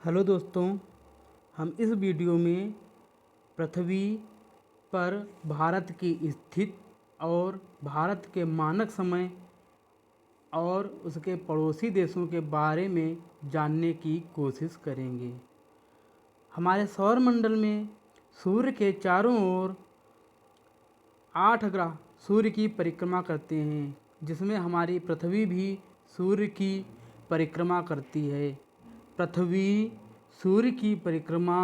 Hello दोस्तों, हम इस वीडियो में पृथ्वी पर भारत की स्थिति और भारत के मानक समय और उसके पड़ोसी देशों के बारे में जानने की कोशिश करेंगे। हमारे सौरमंडल में सूर्य के चारों ओर 8 ग्रह सूर्य की परिक्रमा करते हैं, जिसमें हमारी पृथ्वी भी सूर्य की परिक्रमा करती है। पृथ्वी सूर्य की परिक्रमा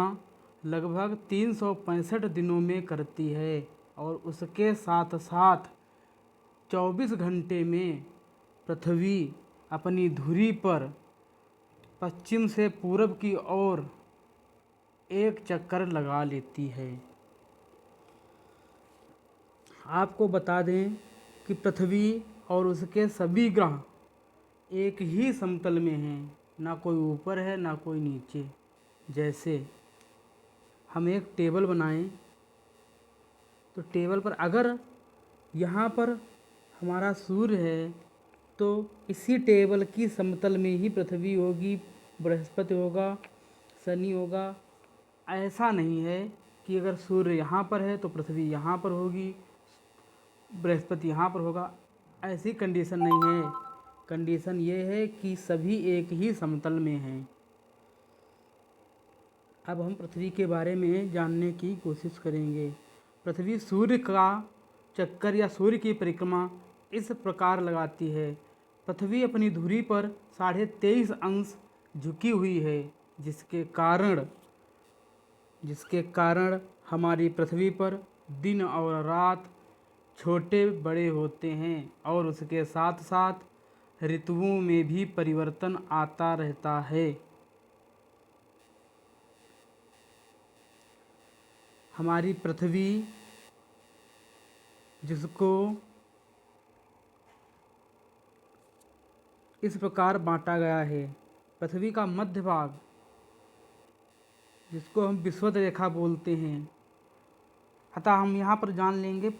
लगभग 365 दिनों में करती है और उसके साथ साथ 24 घंटे में पृथ्वी अपनी धुरी पर पश्चिम से पूरब की ओर एक चक्कर लगा लेती है। आपको बता दें कि पृथ्वी और उसके सभी ग्रह एक ही समतल में हैं, ना कोई ऊपर है ना कोई नीचे। जैसे हम एक टेबल बनाएं तो टेबल पर अगर यहाँ पर हमारा सूर्य है तो इसी टेबल की समतल में ही पृथ्वी होगी, बृहस्पति होगा, शनि होगा। ऐसा नहीं है कि अगर सूर्य यहाँ पर है तो पृथ्वी यहाँ पर होगी, बृहस्पति यहाँ पर होगा। ऐसी कंडीशन नहीं है। कंडीशन ये है कि सभी एक ही समतल में हैं। अब हम पृथ्वी के बारे में जानने की कोशिश करेंगे। पृथ्वी सूर्य का चक्कर या सूर्य की परिक्रमा इस प्रकार लगाती है। पृथ्वी अपनी धुरी पर 23.5 अंश झुकी हुई है, जिसके कारण हमारी पृथ्वी पर दिन और रात छोटे बड़े होते हैं और उसके साथ साथ ऋतुओं में भी परिवर्तन आता रहता है। हमारी पृथ्वी, जिसको इस प्रकार बांटा गया है, पृथ्वी का मध्य भाग, जिसको हम विषुवत रेखा बोलते हैं। अतः हम यहाँ पर जान लेंगे,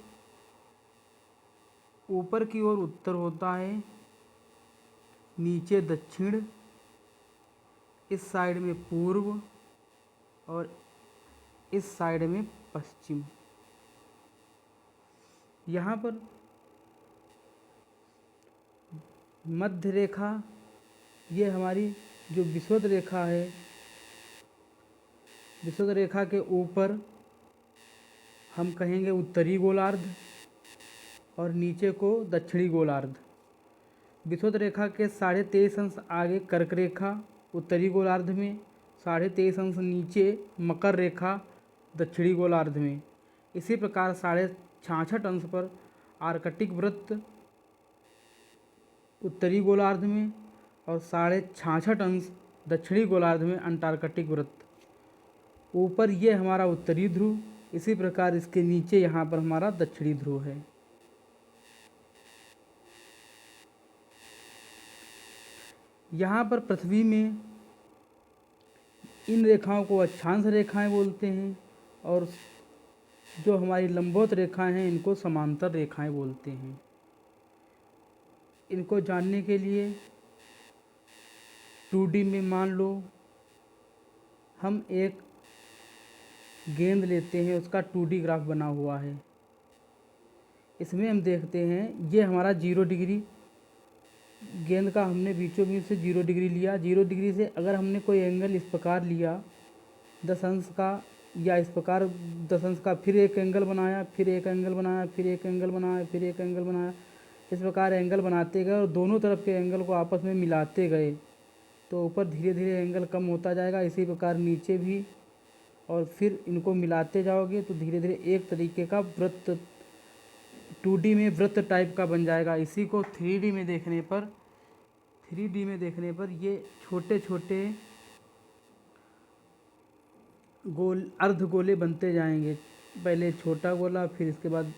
ऊपर की ओर उत्तर होता है, नीचे दक्षिण, इस साइड में पूर्व और इस साइड में पश्चिम। यहाँ पर मध्य रेखा, ये हमारी जो विषुवत रेखा है, विषुवत रेखा के ऊपर हम कहेंगे उत्तरी गोलार्ध और नीचे को दक्षिणी गोलार्ध। विषुवत रेखा के 23.5 अंश आगे कर्क रेखा उत्तरी गोलार्ध में, 23.5 अंश नीचे मकर रेखा दक्षिणी गोलार्ध में। इसी प्रकार 66.5 अंश पर आर्कटिक वृत्त उत्तरी गोलार्ध में और 66.5 अंश दक्षिणी गोलार्ध में अंटार्कटिक वृत्त। ऊपर ये हमारा उत्तरी ध्रुव, इसी प्रकार इसके नीचे यहाँ पर हमारा दक्षिणी ध्रुव है। यहाँ पर पृथ्वी में इन रेखाओं को अक्षांश रेखाएं बोलते हैं और जो हमारी लंबवत रेखाएं हैं इनको समांतर रेखाएं बोलते हैं। इनको जानने के लिए 2D में मान लो हम एक गेंद लेते हैं, उसका 2D ग्राफ बना हुआ है। इसमें हम देखते हैं ये हमारा 0 डिग्री, गेंद का हमने बीचों बीच से 0 डिग्री लिया। 0 डिग्री से अगर हमने कोई एंगल इस प्रकार लिया 10 अंश का, या इस प्रकार 10 अंश का, फिर एक एंगल बनाया, फिर एक एंगल बनाया, फिर एक एंगल बनाया, फिर एक एंगल बनाया, इस प्रकार एंगल बनाते गए और दोनों तरफ के एंगल को आपस में मिलाते गए तो ऊपर धीरे धीरे एंगल कम होता जाएगा। इसी प्रकार नीचे भी, और फिर इनको मिलाते जाओगे तो धीरे धीरे एक तरीके का वृत्त 2D में वृत्त टाइप का बन जाएगा। इसी को 3D में देखने पर ये छोटे छोटे गोल अर्ध गोले बनते जाएंगे। पहले छोटा गोला, फिर इसके बाद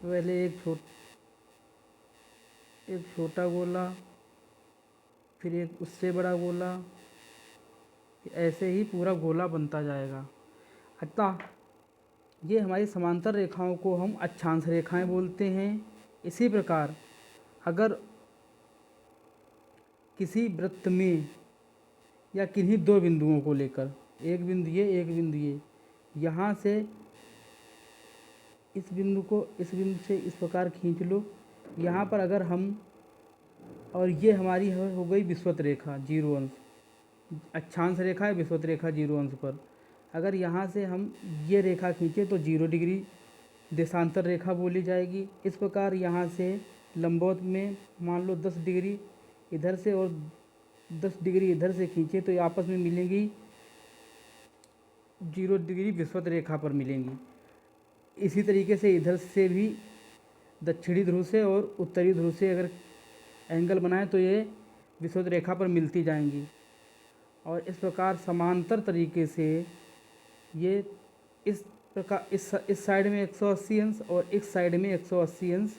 पहले एक छोटा गोला, फिर एक उससे बड़ा गोला, ऐसे ही पूरा गोला बनता जाएगा। अतः ये हमारी समांतर रेखाओं को हम अक्षांश रेखाएं बोलते हैं। इसी प्रकार अगर किसी वृत्त में या किन्हीं दो बिंदुओं को लेकर, एक बिंदु ये, एक बिंदु ये, यहाँ से इस बिंदु को इस बिंदु से इस प्रकार खींच लो। यहाँ पर अगर हम, और ये हमारी हो गई विषुवत रेखा 0 अंश, अक्षांश रेखा है विषुवत रेखा 0 अंश पर। अगर यहाँ से हम ये रेखा खींचे तो 0 डिग्री देशांतर रेखा बोली जाएगी। इस प्रकार यहाँ से लंबवत में मान लो 10 डिग्री इधर से और 10 डिग्री इधर से खींचे तो ये आपस में मिलेंगी 0 डिग्री विषुवत रेखा पर मिलेंगी। इसी तरीके से इधर से भी दक्षिणी ध्रुव से और उत्तरी ध्रुव से अगर एंगल बनाए तो ये विषुवत रेखा पर मिलती जाएंगी। और इस प्रकार समांतर तरीके से ये इस प्रकार इस साइड में 180 अंश और इस साइड में 180 अंश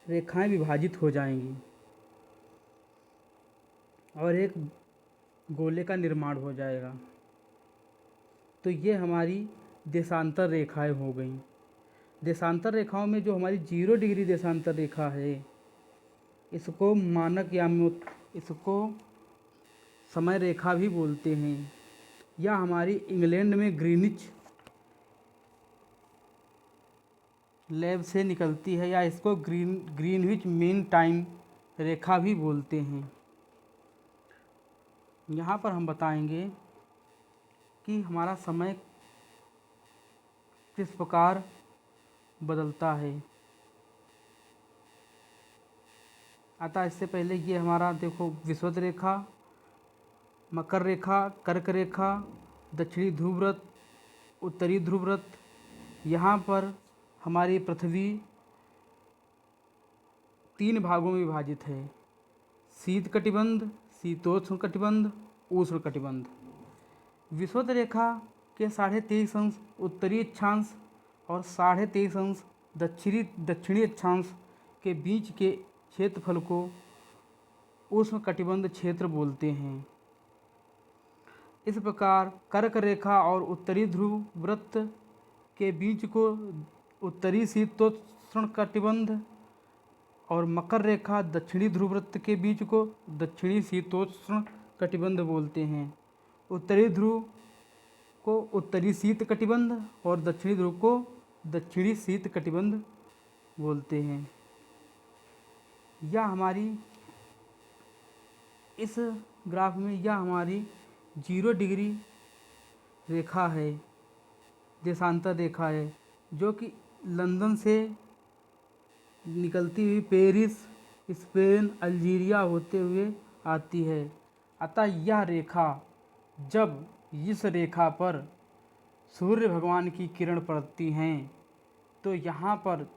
रेखाएं विभाजित हो जाएंगी और एक गोले का निर्माण हो जाएगा। तो ये हमारी देशांतर रेखाएं हो गई। देशांतर रेखाओं में जो हमारी 0 डिग्री देशांतर रेखा है, इसको मानक या इसको समय रेखा भी बोलते हैं। यह हमारी इंग्लैंड में ग्रीनिच लैब से निकलती है, या इसको ग्रीनविच मीन टाइम रेखा भी बोलते हैं। यहाँ पर हम बताएंगे कि हमारा समय किस प्रकार बदलता है। अतः इससे पहले ये हमारा देखो विषुवत रेखा, मकर रेखा, कर्क रेखा, दक्षिणी ध्रुवव्रत, उत्तरी ध्रुवव्रत। यहाँ पर हमारी पृथ्वी 3 भागों में विभाजित है: शीत कटिबंध, शीतोष्ण कटिबंध, उष्ण कटिबंध। विषुवत रेखा के 23.5 अंश उत्तरी अक्षांश और 23.5 अंश दक्षिणी अक्षांश के बीच के क्षेत्रफल को उष्ण कटिबंध क्षेत्र बोलते हैं। इस प्रकार कर्क रेखा और उत्तरी ध्रुव वृत्त के बीच को उत्तरी शीतोष्ण कटिबंध और मकर रेखा दक्षिणी ध्रुव वृत्त के बीच को दक्षिणी शीतोष्ण कटिबंध बोलते हैं। उत्तरी ध्रुव को उत्तरी शीत कटिबंध और दक्षिणी ध्रुव को दक्षिणी शीत कटिबंध बोलते हैं। यह हमारी इस ग्राफ में यह हमारी 0 डिग्री रेखा है, देशांतर रेखा है, जो कि लंदन से निकलती हुई पेरिस, स्पेन, अल्जीरिया होते हुए आती है। अतः यह रेखा, जब इस रेखा पर सूर्य भगवान की किरण पड़ती हैं तो यहाँ पर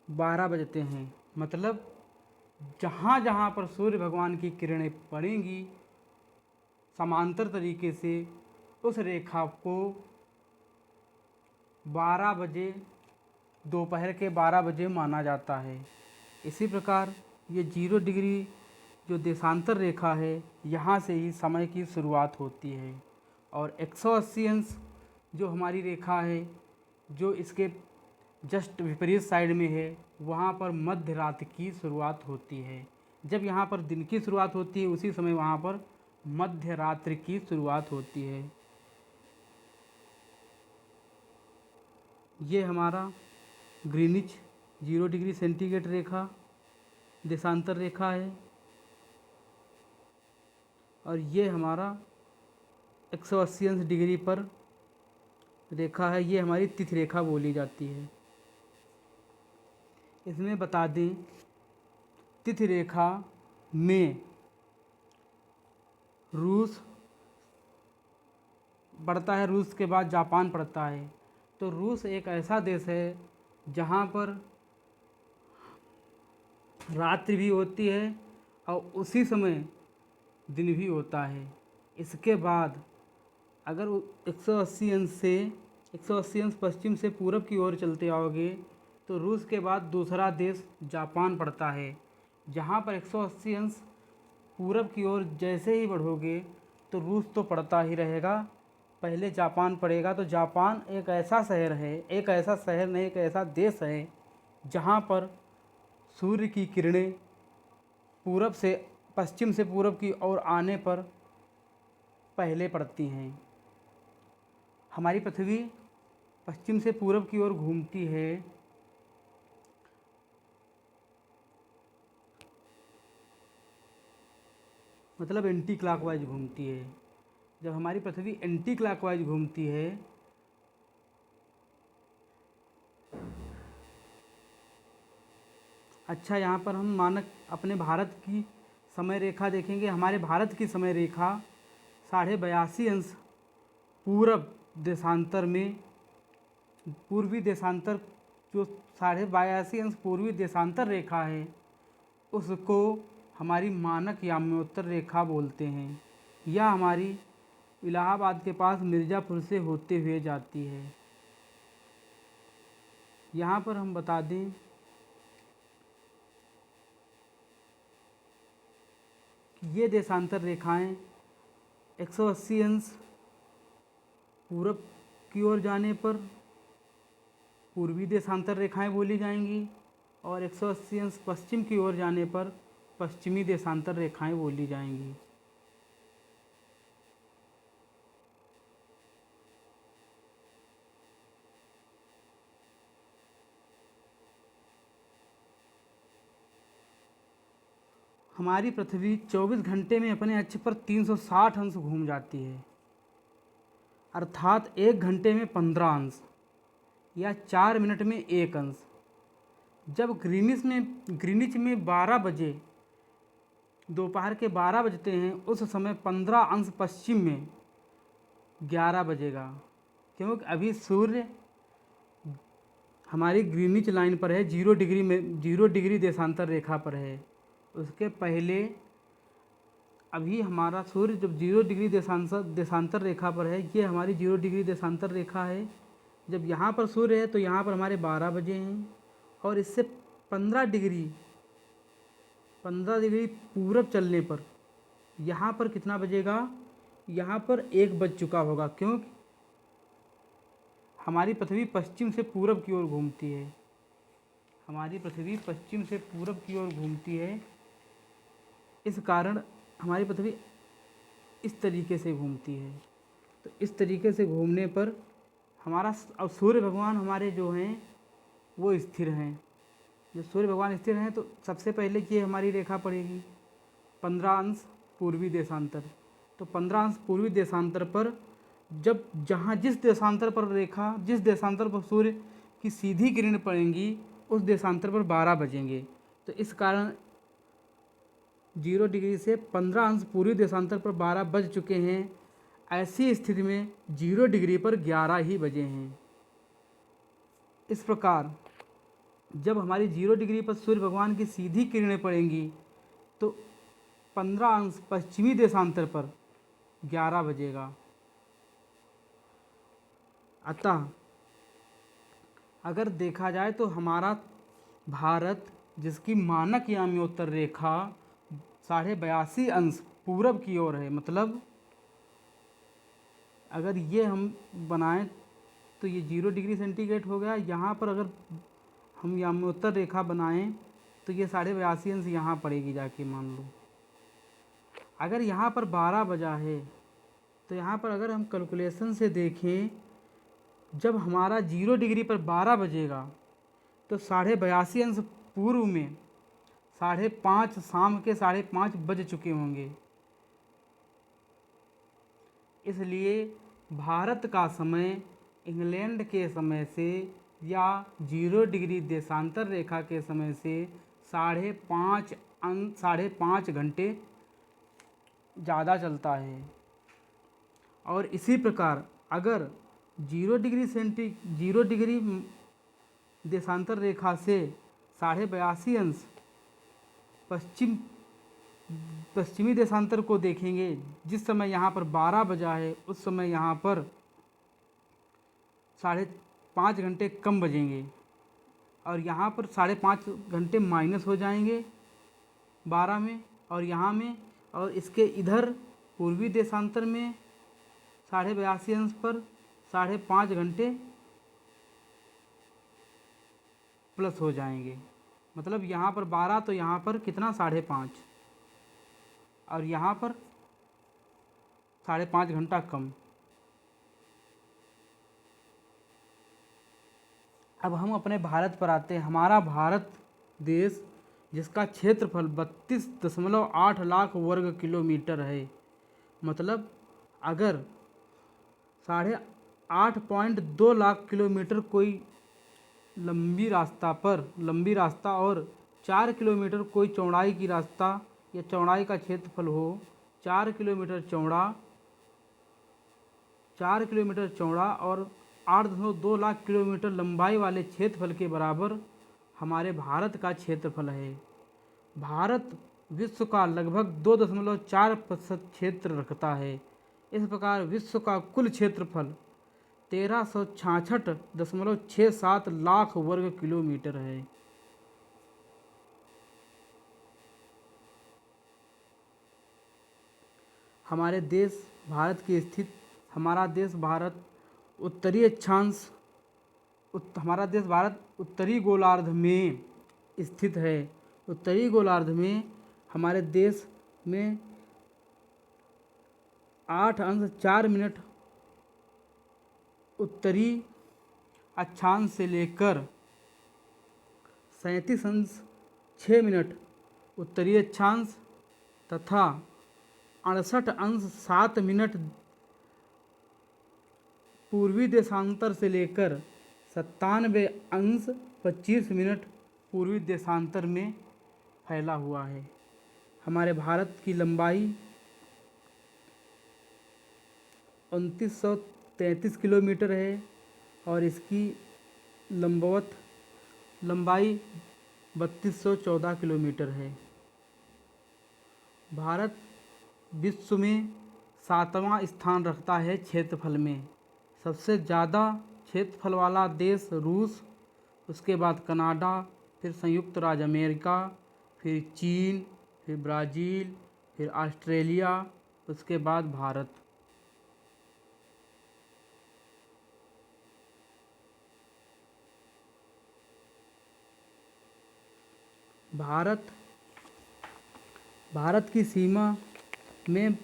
12 बजते हैं। मतलब जहाँ जहाँ पर सूर्य भगवान की किरणें पड़ेंगी समांतर तरीके से, उस रेखा को 12 बजे, दोपहर के 12 बजे माना जाता है। इसी प्रकार ये 0 डिग्री जो देशांतर रेखा है, यहाँ से ही समय की शुरुआत होती है। और 180 अंश जो हमारी रेखा है, जो इसके जस्ट विपरीत साइड में है, वहाँ पर मध्य रात की शुरुआत होती है। जब यहाँ पर दिन की शुरुआत होती है, उसी समय वहाँ पर मध्य रात्रि की शुरुआत होती है। ये हमारा ग्रीनिच 0 डिग्री सेंटीग्रेड रेखा देशांतर रेखा है, और ये हमारा 180 अंश डिग्री पर रेखा है। ये हमारी तिथि रेखा बोली जाती है। इसमें बता दें, तिथि रेखा में रूस पड़ता है, रूस के बाद जापान पड़ता है। तो रूस एक ऐसा देश है जहाँ पर रात्रि भी होती है और उसी समय दिन भी होता है। इसके बाद अगर 180 अंश पश्चिम से पूरब की ओर चलते आओगे तो रूस के बाद दूसरा देश जापान पड़ता है, जहाँ पर 180 अंश पूरब की ओर जैसे ही बढ़ोगे तो रूस तो पड़ता ही रहेगा, पहले जापान पड़ेगा। तो जापान एक ऐसा शहर नहीं, एक ऐसा देश है जहाँ पर सूर्य की किरणें पूरब से पश्चिम से पूरब की ओर आने पर पहले पड़ती हैं। हमारी पृथ्वी पश्चिम से पूरब की ओर घूमती है। मतलब एंटी क्लॉकवाइज घूमती है। जब हमारी पृथ्वी एंटी क्लॉकवाइज घूमती है अच्छा, यहाँ पर हम मानक अपने भारत की समय रेखा देखेंगे। हमारे भारत की समय रेखा 82.5 पूरब देशांतर में, पूर्वी देशांतर जो 82.5 पूर्वी देशांतर रेखा है उसको हमारी मानक याम्योत्तर रेखा बोलते हैं। यह हमारी इलाहाबाद के पास मिर्ज़ापुर से होते हुए जाती है। यहाँ पर हम बता दें कि ये देशांतर रेखाएं 180 पूरब की ओर जाने पर पूर्वी देशांतर रेखाएं बोली जाएंगी और 180 पश्चिम की ओर जाने पर पश्चिमी देशांतर रेखाएं बोली जाएंगी। हमारी पृथ्वी 24 घंटे में अपने अक्ष पर 360 अंश घूम जाती है, अर्थात 1 घंटे में 15 अंश या 4 मिनट में 1 अंश। जब ग्रीनिच में 12 बजे, दोपहर के 12 बजते हैं, उस समय 15 अंश पश्चिम में 11 बजेगा, क्योंकि अभी सूर्य हमारी ग्रीनिच लाइन पर है, 0 डिग्री में, 0 डिग्री देशांतर रेखा पर है। उसके पहले अभी हमारा सूर्य जब 0 डिग्री देशांतर रेखा पर है, ये हमारी 0 डिग्री देशांतर रेखा है। जब यहाँ पर सूर्य है तो यहाँ पर हमारे 12 बजे हैं और इससे 15 डिग्री पूरब चलने पर यहाँ पर कितना बजेगा? यहाँ पर 1 बज चुका होगा, क्योंकि हमारी पृथ्वी पश्चिम से पूरब की ओर घूमती है। हमारी पृथ्वी पश्चिम से पूरब की ओर घूमती है, इस कारण हमारी पृथ्वी इस तरीके से घूमती है। तो इस तरीके से घूमने पर हमारा अब सूर्य भगवान हमारे जो हैं वो स्थिर हैं। जब सूर्य भगवान स्थिर हैं तो सबसे पहले ये हमारी रेखा पड़ेगी 15 अंश पूर्वी देशांतर। तो 15 अंश पूर्वी देशांतर पर जब जिस देशांतर पर सूर्य की सीधी किरण पड़ेंगी उस देशांतर पर 12 बजेंगे। तो इस कारण 0 डिग्री से 15 अंश पूर्वी देशांतर पर 12 बज चुके हैं। ऐसी स्थिति में 0 डिग्री पर 11 ही बजे हैं। इस प्रकार जब हमारी 0 डिग्री पर सूर्य भगवान की सीधी किरणें पड़ेंगी तो 15 अंश पश्चिमी देशांतर पर 11 बजेगा। अतः अगर देखा जाए तो हमारा भारत, जिसकी मानक याम्योत्तर रेखा 82.5 अंश पूरब की ओर है, मतलब अगर ये हम बनाएं तो ये 0 डिग्री सेंटीग्रेड हो गया। यहाँ पर अगर हम याम्योत्तर रेखा बनाएं तो ये 82.5 अंश यहाँ पड़ेगी जाके, मान लो। अगर यहाँ पर 12 बजा है तो यहाँ पर अगर हम कैलकुलेशन से देखें, जब हमारा 0 डिग्री पर 12 बजेगा तो 82.5 अंश पूर्व में 5:30, शाम के 5:30 बज चुके होंगे। इसलिए भारत का समय इंग्लैंड के समय से या 0 डिग्री देशांतर रेखा के समय से 5.5 घंटे ज़्यादा चलता है। और इसी प्रकार अगर 0 डिग्री देशांतर रेखा से 82.5 अंश पश्चिमी देशांतर को देखेंगे, जिस समय यहाँ पर 12 बजा है उस समय यहाँ पर 5.5 घंटे कम बजेंगे और यहाँ पर 5.5 घंटे माइनस हो जाएंगे 12 में और यहाँ में, और इसके इधर पूर्वी देशांतर में 82.5 अंश पर 5.5 घंटे प्लस हो जाएंगे, मतलब यहाँ पर 12 तो यहाँ पर कितना 5.5, और यहाँ पर 5.5 घंटा कम। अब हम अपने भारत पर आते हैं। हमारा भारत देश, जिसका क्षेत्रफल 32.8 लाख वर्ग किलोमीटर है, मतलब अगर 8.2 लाख किलोमीटर कोई लंबी रास्ता और 4 किलोमीटर कोई चौड़ाई की रास्ता या चौड़ाई का क्षेत्रफल हो, 4 किलोमीटर चौड़ा और 8.2 लाख किलोमीटर लंबाई वाले क्षेत्रफल के बराबर हमारे भारत का क्षेत्रफल है। भारत विश्व का लगभग 2.4% क्षेत्र रखता है। इस प्रकार विश्व का कुल क्षेत्रफल 1366.67 लाख वर्ग किलोमीटर है। हमारा देश भारत उत्तरी गोलार्ध में स्थित है। उत्तरी गोलार्ध में हमारे देश में 8 अंश 4 मिनट उत्तरी अक्षांश से लेकर 37 अंश 6 मिनट उत्तरी अक्षांश तथा 68 अंश 7 मिनट पूर्वी देशांतर से लेकर 97 अंश 25 मिनट पूर्वी देशांतर में फैला हुआ है। हमारे भारत की लंबाई 2933 किलोमीटर है और इसकी लंबवत लंबाई 3214 किलोमीटर है। भारत विश्व में 7वां स्थान रखता है क्षेत्रफल में। सबसे ज़्यादा क्षेत्रफल वाला देश रूस, उसके बाद कनाडा, फिर संयुक्त राज्य अमेरिका, फिर चीन, फिर ब्राज़ील, फिर ऑस्ट्रेलिया, उसके बाद भारत। भारत की सीमा में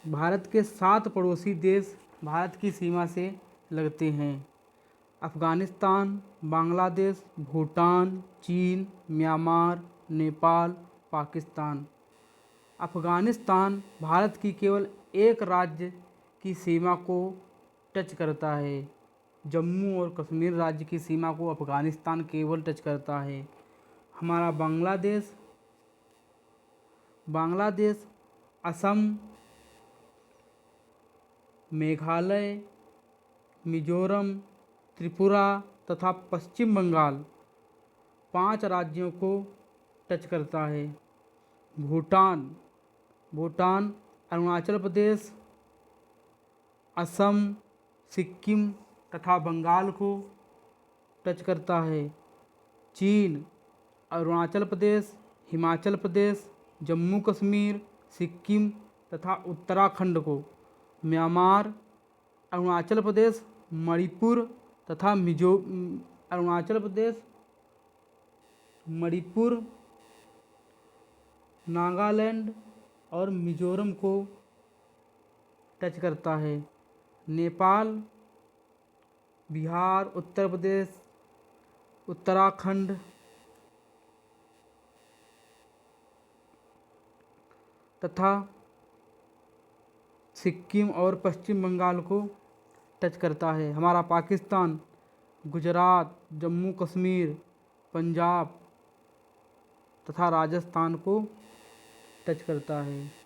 भारत के 7 पड़ोसी देश भारत की सीमा से लगते हैं। अफ़गानिस्तान, बांग्लादेश, भूटान, चीन, म्यांमार, नेपाल, पाकिस्तान। अफ़गानिस्तान भारत की केवल एक राज्य की सीमा को टच करता है। जम्मू और कश्मीर राज्य की सीमा को अफ़गानिस्तान केवल टच करता है। हमारा बांग्लादेश असम, मेघालय, मिजोरम, त्रिपुरा तथा पश्चिम बंगाल 5 राज्यों को टच करता है। भूटान अरुणाचल प्रदेश, असम, सिक्किम तथा बंगाल को टच करता है। चीन अरुणाचल प्रदेश, हिमाचल प्रदेश, जम्मू कश्मीर, सिक्किम तथा उत्तराखंड को। म्यांमार अरुणाचल प्रदेश, मणिपुर तथा नागालैंड और मिजोरम को टच करता है। नेपाल बिहार, उत्तर प्रदेश, उत्तराखंड तथा सिक्किम और पश्चिम बंगाल को टच करता है। हमारा पाकिस्तान गुजरात, जम्मू कश्मीर, पंजाब तथा राजस्थान को टच करता है।